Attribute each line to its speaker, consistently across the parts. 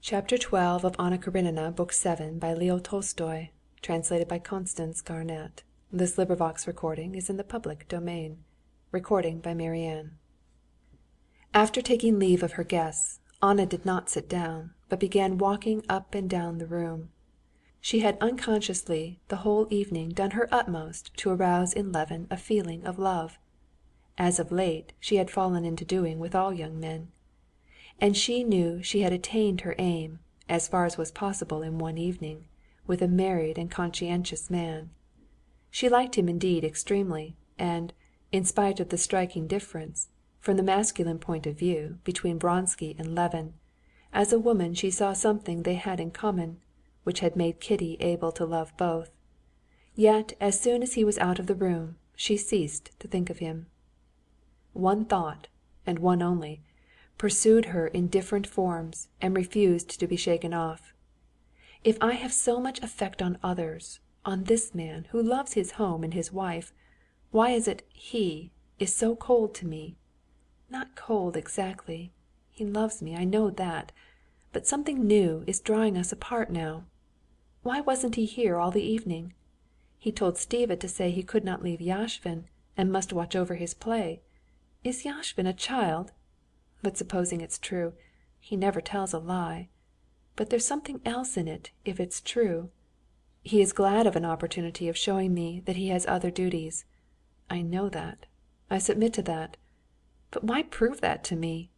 Speaker 1: Chapter 12 of Anna Karenina, Book 7, by Leo Tolstoy, translated by Constance Garnett. This recording is in the public domain. Recording by Marianne. After taking leave of her guests, Anna did not sit down, but began walking up and down the room. She had unconsciously the whole evening done her utmost to arouse in Levin a feeling of love, as of late she had fallen into doing with all young men. And she knew she had attained her aim, as far as was possible in one evening, with a married and conscientious man. She liked him indeed extremely, and, in spite of the striking difference, from the masculine point of view, between Vronsky and Levin, as a woman she saw something they had in common, which had made Kitty able to love both. Yet as soon as he was out of the room, she ceased to think of him. One thought, and one only, pursued her in different forms and refused to be shaken off. If I have so much effect on others, on this man who loves his home and his wife, why is it he is so cold to me? Not cold exactly. He loves me, I know that, but something new is drawing us apart now. Why wasn't he here all the evening? He told Stiva to say he could not leave Yashvin and must watch over his play. Is Yashvin a child? But supposing it's true, he never tells a lie. But there's something else in it if it's true. He is glad of an opportunity of showing me that he has other duties. I know that. I submit to that. But why prove that to me?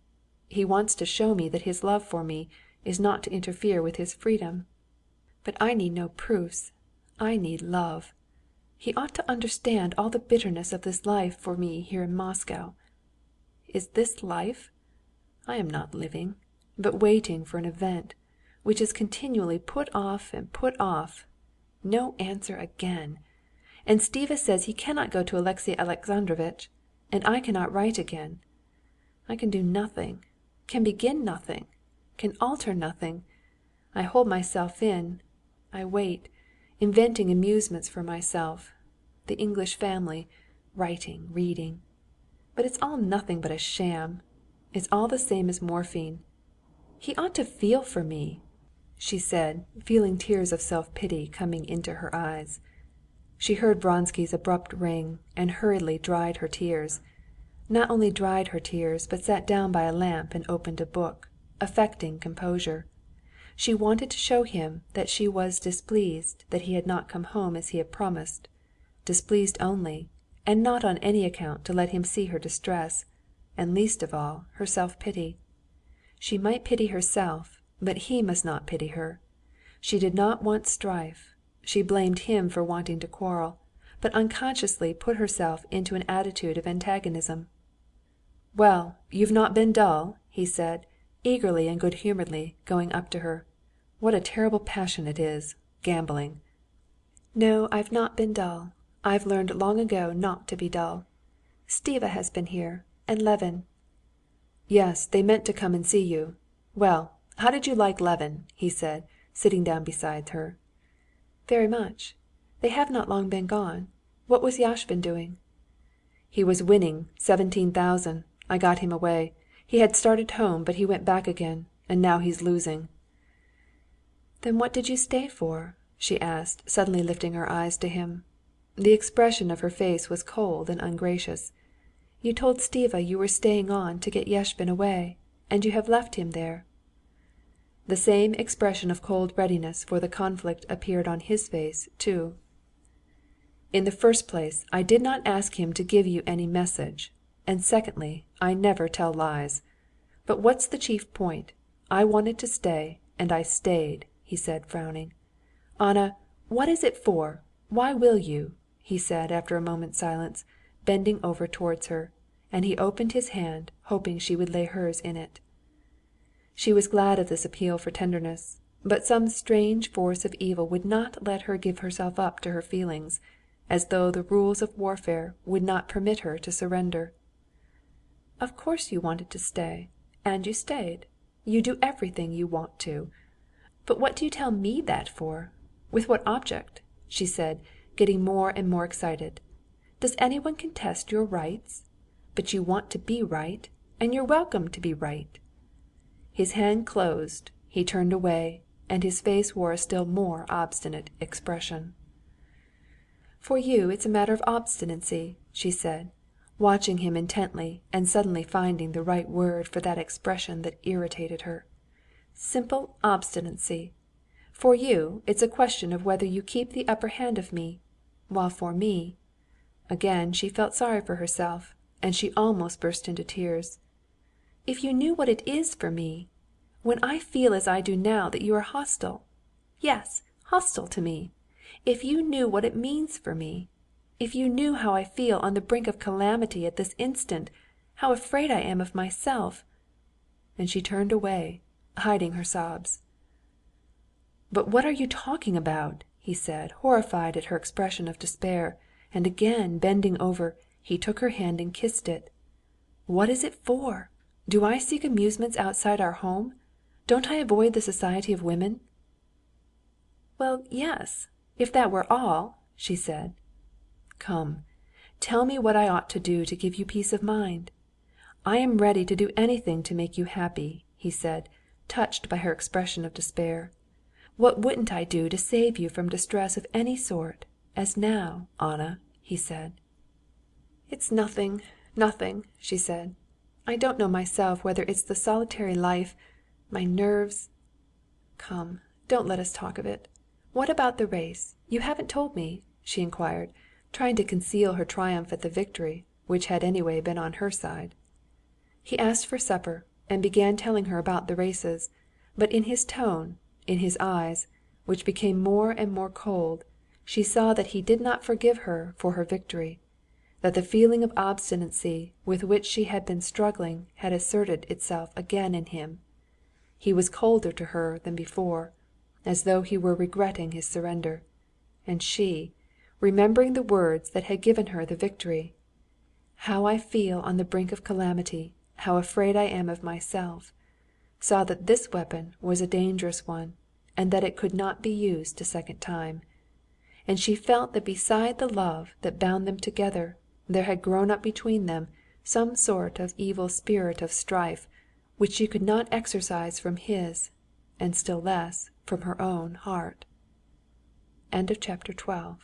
Speaker 1: He wants to show me that his love for me is not to interfere with his freedom. But I need no proofs. I need love. He ought to understand all the bitterness of this life for me here in Moscow. Is this life? I am not living, but waiting for an event, which is continually put off and put off. No answer again. And Stiva says he cannot go to Alexey Alexandrovitch, and I cannot write again. I can do nothing, can begin nothing, can alter nothing. I hold myself in. I wait, inventing amusements for myself. The English family, writing, reading. But it's all nothing but a sham. It's all the same as morphine. He ought to feel for me, she said, feeling tears of self-pity coming into her eyes. She heard Vronsky's abrupt ring and hurriedly dried her tears. Not only dried her tears, but sat down by a lamp and opened a book, affecting composure. She wanted to show him that she was displeased that he had not come home as he had promised, displeased only, and not on any account to let him see her distress, and least of all her self-pity. She might pity herself, but he must not pity her. She did not want strife. She blamed him for wanting to quarrel, but unconsciously put herself into an attitude of antagonism. "Well, you've not been dull?" he said, eagerly and good-humoredly, going up to her. "What a terrible passion it is, gambling." "No, I've not been dull. I've learned long ago not to be dull. Stiva has been here, and Levin." "Yes, they meant to come and see you. Well, how did you like Levin?" he said, sitting down beside her. "Very much. They have not long been gone. What was Yashvin doing?" "He was winning 17,000. I got him away. He had started home, but he went back again, and now he's losing." "Then what did you stay for?" she asked, suddenly lifting her eyes to him. The expression of her face was cold and ungracious. "You told Stiva you were staying on to get Yashvin away, and you have left him there." The same expression of cold readiness for the conflict appeared on his face, too. "In the first place, I did not ask him to give you any message, and secondly, I never tell lies. But what's the chief point? I wanted to stay, and I stayed," he said, frowning. "Anna, what is it for? Why will you?" he said after a moment's silence, bending over towards her, and he opened his hand, hoping she would lay hers in it. She was glad of this appeal for tenderness, but some strange force of evil would not let her give herself up to her feelings, as though the rules of warfare would not permit her to surrender. "Of course you wanted to stay, and you stayed. You do everything you want to. But what do you tell me that for? With what object?" she said, getting more and more excited. "Does anyone contest your rights? But you want to be right, and you're welcome to be right." His hand closed, he turned away, and his face wore a still more obstinate expression. "For you it's a matter of obstinacy," she said, watching him intently and suddenly finding the right word for that expression that irritated her. "Simple obstinacy. For you it's a question of whether you keep the upper hand of me, while for me...." Again she felt sorry for herself, and she almost burst into tears. "If you knew what it is for me! When I feel as I do now that you are hostile, yes, hostile to me, if you knew what it means for me, if you knew how I feel on the brink of calamity at this instant, how afraid I am of myself!" And she turned away, hiding her sobs. "But what are you talking about?" he said, horrified at her expression of despair, and again bending over, he took her hand and kissed it. "What is it for? Do I seek amusements outside our home? Don't I avoid the society of women?" "Well, yes, if that were all," she said. "Come, tell me what I ought to do to give you peace of mind. I am ready to do anything to make you happy," he said, touched by her expression of despair. "What wouldn't I do to save you from distress of any sort, as now, Anna?" he said. "It's nothing, nothing," she said. "I don't know myself whether it's the solitary life, my nerves...." "Come, don't let us talk of it. What about the race? You haven't told me," she inquired, trying to conceal her triumph at the victory, which had anyway been on her side. He asked for supper, and began telling her about the races, but in his tone, in his eyes, which became more and more cold, she saw that he did not forgive her for her victory, that the feeling of obstinacy with which she had been struggling had asserted itself again in him. He was colder to her than before, as though he were regretting his surrender. And she, remembering the words that had given her the victory, "How I feel on the brink of calamity, how afraid I am of myself," saw that this weapon was a dangerous one, and that it could not be used a second time. And she felt that beside the love that bound them together, there had grown up between them some sort of evil spirit of strife, which she could not exorcise from his, and still less from her own heart. Chapter 13.